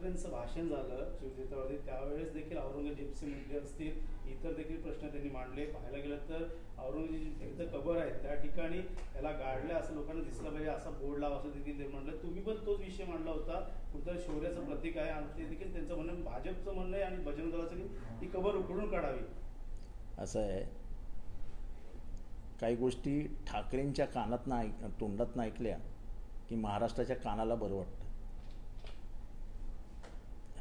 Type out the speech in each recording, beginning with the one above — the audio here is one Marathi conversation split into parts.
ठाकरेंचं भाषण झालं शिवतीर्थावरती, त्यावेळेस देखील औरंगजेबचे मुद्दे असतील, इतर देखील प्रश्न त्यांनी मांडले. पाहायला गेलं तर औरंगजेब कबर आहे त्या ठिकाणी त्याला गाडलं असं लोकांना दिसलं पाहिजे, असा बोर्ड लावा असं देखील ते म्हणलं. तुम्ही पण तोच विषय मांडला होता, कुठं शौर्याचं प्रतीक आहे आणि ते देखील त्यांचं म्हणणं, भाजपचं म्हणणं आहे आणि बजरंग दलाचं की ती कबर उखडून काढावी. असं आहे, काही गोष्टी ठाकरेंच्या कानातनं तोंडातनं ऐकल्या की महाराष्ट्राच्या कानाला बरं वाटतं.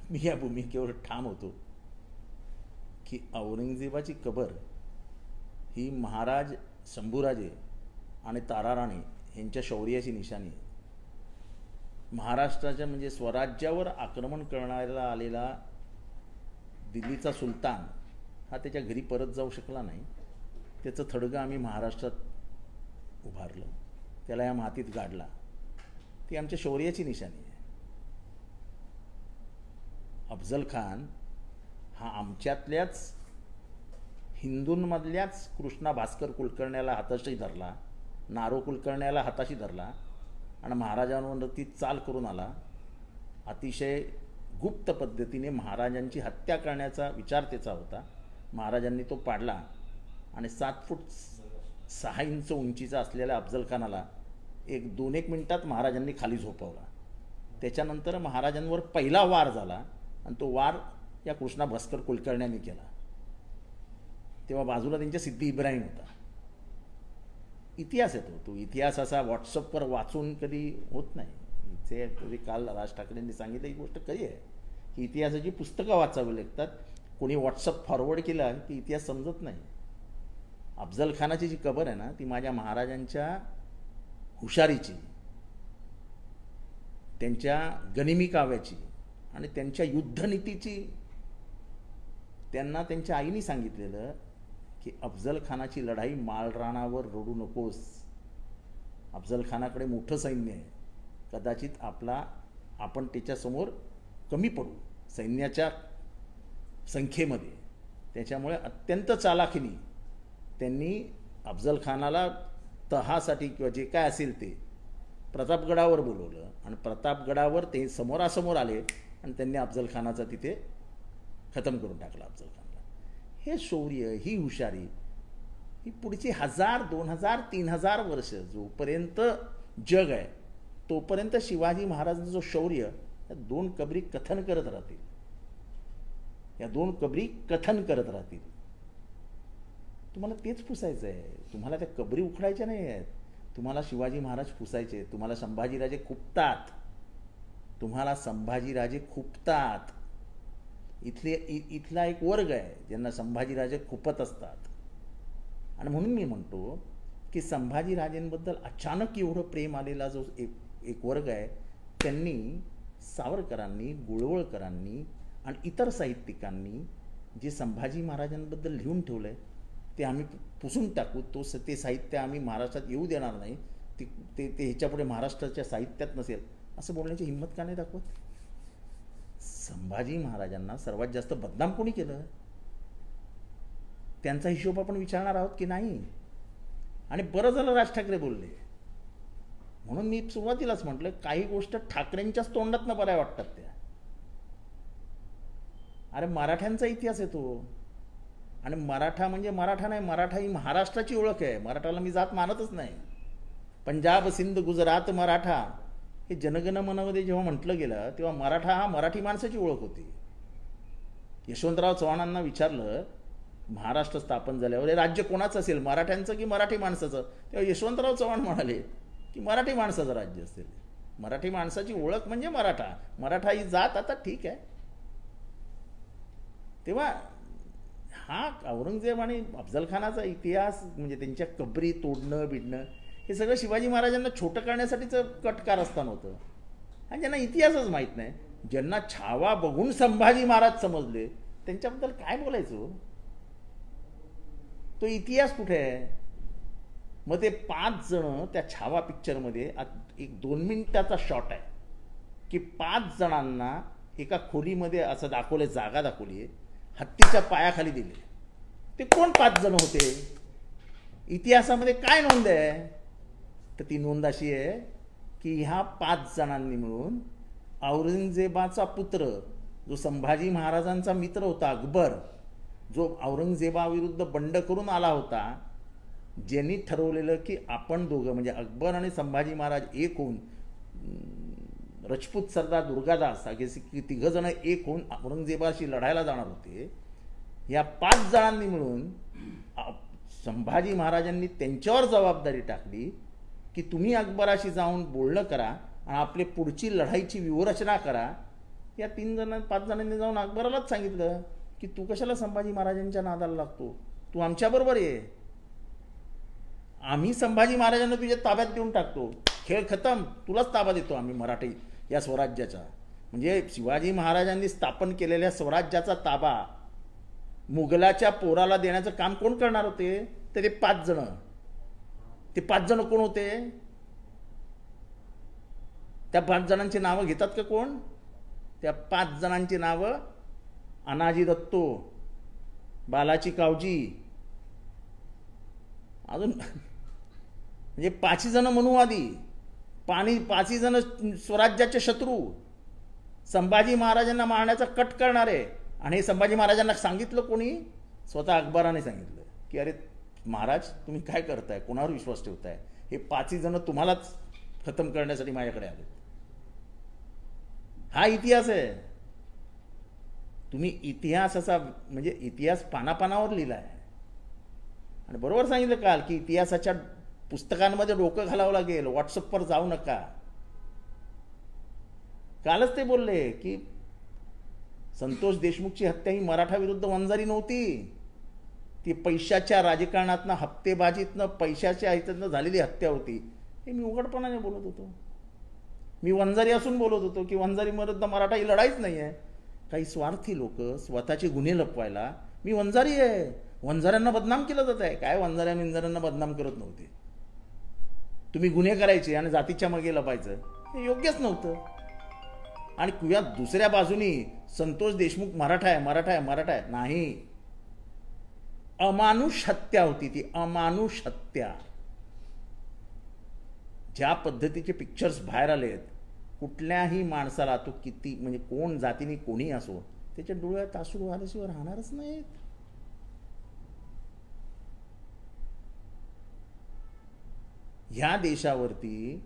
मी या भूमिकेवर ठाम होतो की औरंगजेबाची कबर ही महाराज शंभूराजे आणि ताराराणी यांच्या शौर्याची निशाणी आहे. महाराष्ट्राच्या म्हणजे स्वराज्यावर आक्रमण करणारा आलेला दिल्लीचा सुलतान हा त्याच्या घरी परत जाऊ शकला नाही. त्याचं थडगं आम्ही महाराष्ट्रात उभारलं, त्याला या मातीत गाडला. ती आमच्या शौर्याची निशाणी आहे. अफजल खान हा आमच्यातल्याच हिंदूंमधल्याच कृष्णा भास्कर कुलकर्ण्याला हाताशी धरला, नारो कुलकर्ण्याला हाताशी धरला आणि महाराजांवरती चाल करून आला. अतिशय गुप्त पद्धतीने महाराजांची हत्या करण्याचा विचार त्याचा होता. महाराजांनी तो पाडला आणि 7 फूट 6 इंच उंचीचा असलेल्या अफजल खानाला 1 मिनिटात महाराजांनी खाली झोपवला. त्याच्यानंतर महाराजांवर पहिला वार झाला आणि तो वार या कृष्णा भास्कर कुलकर्ण्याने केला. तेव्हा बाजूला त्यांच्या सिद्धी इब्राहिम होता. इतिहास येतो, तो इतिहास असा व्हॉट्सअपवर वाचून कधी होत नाही. इथे कधी काल राज ठाकरेंनी सांगितलं ही गोष्ट खरी आहे की इतिहासाची पुस्तकं वाचावी लागतात. कोणी व्हॉट्सअप फॉरवर्ड केला की इतिहास समजत नाही. अफजल खानाची जी कबर आहे ना, ती माझ्या महाराजांच्या हुशारीची, त्यांच्या गनिमी काव्याची आणि त्यांच्या युद्धनीतीची. त्यांना त्यांच्या आईने सांगितलेलं की अफजल खानाची लढाई माळरानावर रडू नकोस. अफजल खानाकडे मोठं सैन्य आहे, कदाचित आपण त्याच्यासमोर कमी पडू सैन्याच्या संख्येमध्ये. त्याच्यामुळे अत्यंत चालाखीने त्यांनी अफजल खानाला तहासाठी किंवा जे काय असेल ते प्रतापगडावर बोलवलं आणि प्रतापगडावर ते समोरासमोर आले आणि त्यांनी अफजल खानाचा तिथे खतम करून टाकला. अफजल खानला हे शौर्य, ही हुशारी, ही पुढची 1000, 2000, 3000 वर्ष जोपर्यंत जग आहे तोपर्यंत शिवाजी महाराजांचं जो शौर्य या 2 कबरी कथन करत राहतील. या 2 कबरी कथन करत राहतील. तुम्हाला तेच पुसायचं आहे. तुम्हाला त्या कबरी उखडायच्या नाही आहेत. तुम्हाला शिवाजी महाराज पुसायचे. तुम्हाला संभाजीराजे खुपतात. तुम्हाला संभाजीराजे खुपतात. इथला एक वर्ग आहे ज्यांना संभाजीराजे खुपत असतात. आणि म्हणून मी म्हणतो की संभाजीराजेंबद्दल अचानक एवढं प्रेम आलेला जो एक वर्ग आहे, त्यांनी सावरकरांनी, गोळवळकरांनी आणि इतर साहित्यिकांनी जे संभाजी महाराजांबद्दल लिहून ठेवलं आहे ते आम्ही पुसून टाकू. ते साहित्य आम्ही महाराष्ट्रात येऊ देणार नाही. ते ह्याच्यापुढे महाराष्ट्राच्या साहित्यात नसेल असं बोलण्याची हिंमत का नाही दाखवत? संभाजी महाराजांना सर्वात जास्त बदनाम कोणी केलं? त्यांचा हिशोब आपण विचारणार आहोत की नाही? आणि बरं झालं राज ठाकरे बोलले. म्हणून मी सुरुवातीलाच म्हटलं काही गोष्ट ठाकरेंच्याच तोंडातनं बऱ्या वाटतात त्या. अरे मराठ्यांचा इतिहास येतो आणि मराठा म्हणजे मराठा नाही, मराठा ही महाराष्ट्राची ओळख आहे. मराठाला मी जात मानतच नाही. पंजाब, सिंध, गुजरात, मराठा हे जनगण मनामध्ये जेव्हा म्हटलं गेलं तेव्हा मराठा हा मराठी माणसाची ओळख होती. यशवंतराव चव्हाणांना विचारलं महाराष्ट्र स्थापन झाल्यावर हे राज्य कोणाचं असेल, मराठ्यांचं की मराठी माणसाचं? तेव्हा यशवंतराव चव्हाण म्हणाले की मराठी माणसाचं राज्य असेल. मराठी माणसाची ओळख म्हणजे मराठा. मराठा ही जात आता ठीक आहे. तेव्हा हा औरंगजेब आणि अफजल खानाचा इतिहास म्हणजे त्यांच्या कबरी तोडणं बिडणं हे सगळं शिवाजी महाराजांना छोटं करण्यासाठीचं कटकारस्थान होतं. आणि ज्यांना इतिहासच माहीत नाही, ज्यांना छावा बघून संभाजी महाराज समजले, त्यांच्याबद्दल काय बोलायचं? तो इतिहास कुठे आहे? मग ते 5 जण त्या छावा पिक्चरमध्ये एक 2 मिनिटाचा शॉट आहे की 5 जणांना एका खोलीमध्ये असं दाखवलं, जागा दाखवली आहे, हत्तीच्या पायाखाली दिले. ते कोण 5 जण होते? इतिहासामध्ये काय नोंद आहे? तर ती नोंद अशी आहे की ह्या 5 जणांनी मिळून औरंगजेबाचा पुत्र जो संभाजी महाराजांचा मित्र होता अकबर, जो औरंगजेबाविरुद्ध बंड करून आला होता, ज्यांनी ठरवलेलं की आपण दोघं म्हणजे अकबर आणि संभाजी महाराज एक होऊन राजपूत सरदार दुर्गादास की तिघजण एक होऊन औरंगजेबाशी लढायला जाणार होते. या 5 जणांनी मिळून संभाजी महाराजांनी त्यांच्यावर जबाबदारी टाकली की तुम्ही अकबराशी जाऊन बोलणं करा आणि आपली पुढची लढाईची व्यूहरचना करा. या 5 जणांनी जाऊन अकबरालाच सांगितलं की तू कशाला संभाजी महाराजांच्या नादाला लागतो, तू आमच्याबरोबर ये, आम्ही संभाजी महाराजांना तुझ्या ताब्यात देऊन टाकतो, खेळ खतम, तुलाच ताबा देतो आम्ही मराठी या स्वराज्याचा. म्हणजे शिवाजी महाराजांनी स्थापन केलेल्या स्वराज्याचा ताबा मुघलाच्या पोराला देण्याचं काम कोण करणार होते? तर ते 5 जण. ते 5 जण कोण होते? त्या 5 जणांची नावं घेतात का कोण? त्या 5 जणांची नावं अनाजी दत्तो, बालाजी कावजी, अजून म्हणजे 5 जण मनुवादी, 5 जण स्वराज्याचे शत्रू, संभाजी महाराजांना मारण्याचा कट करणारे. आणि हे संभाजी महाराजांना सांगितलं कोणी? स्वतः अकबराने सांगितलं की अरे महाराज तुम्ही काय करताय, कोणावर विश्वास ठेवताय, हे 5 जण तुम्हालाच खतम करण्यासाठी माझ्याकडे आले. हा इतिहास आहे. तुम्ही इतिहास असा म्हणजे इतिहास पानापानावर लिहिला आहे. आणि बरोबर सांगितलं काल की इतिहासाच्या पुस्तकांमध्ये डोकं घालावं लागेल, व्हॉट्सअपवर जाऊ नका. कालच ते बोलले की संतोष देशमुखची हत्या ही मराठा विरुद्ध वंजारी नव्हती, ती पैशाच्या राजकारणातनं, हप्तेबाजीतनं, पैशाच्या ह्याच्यातनं झालेली हत्या होती. हे मी उघडपणाने बोलत होतो. मी वंजारी असून बोलत होतो की वंजारी विरुद्ध मराठा ही लढाईच नाही आहे. काही स्वार्थी लोक स्वतःचे गुन्हे लपवायला मी वंजारी आहे, वंजाऱ्यांना बदनाम केलं जात आहे. काय वंजाऱ्यांना बदनाम करत नव्हते. तुम्ही गुन्हे करायचे आणि जातीच्या मागे लपायचं हे योग्यच नव्हतं. आणि या दुसऱ्या बाजूनी संतोष देशमुख मराठा आहे, मराठा आहे, मराठा आहे, नाही, अमानुष हत्या होती ती, अमानुष हत्या. ज्या पद्धतीचे पिक्चर्स बाहेर आलेत, कुठल्याही माणसाला तो किती म्हणजे कोण जातीने कोणी असो त्याच्या डोळ्यात अश्रू आल्याशिवाय राहणारच नाहीत. ह्या देशावरती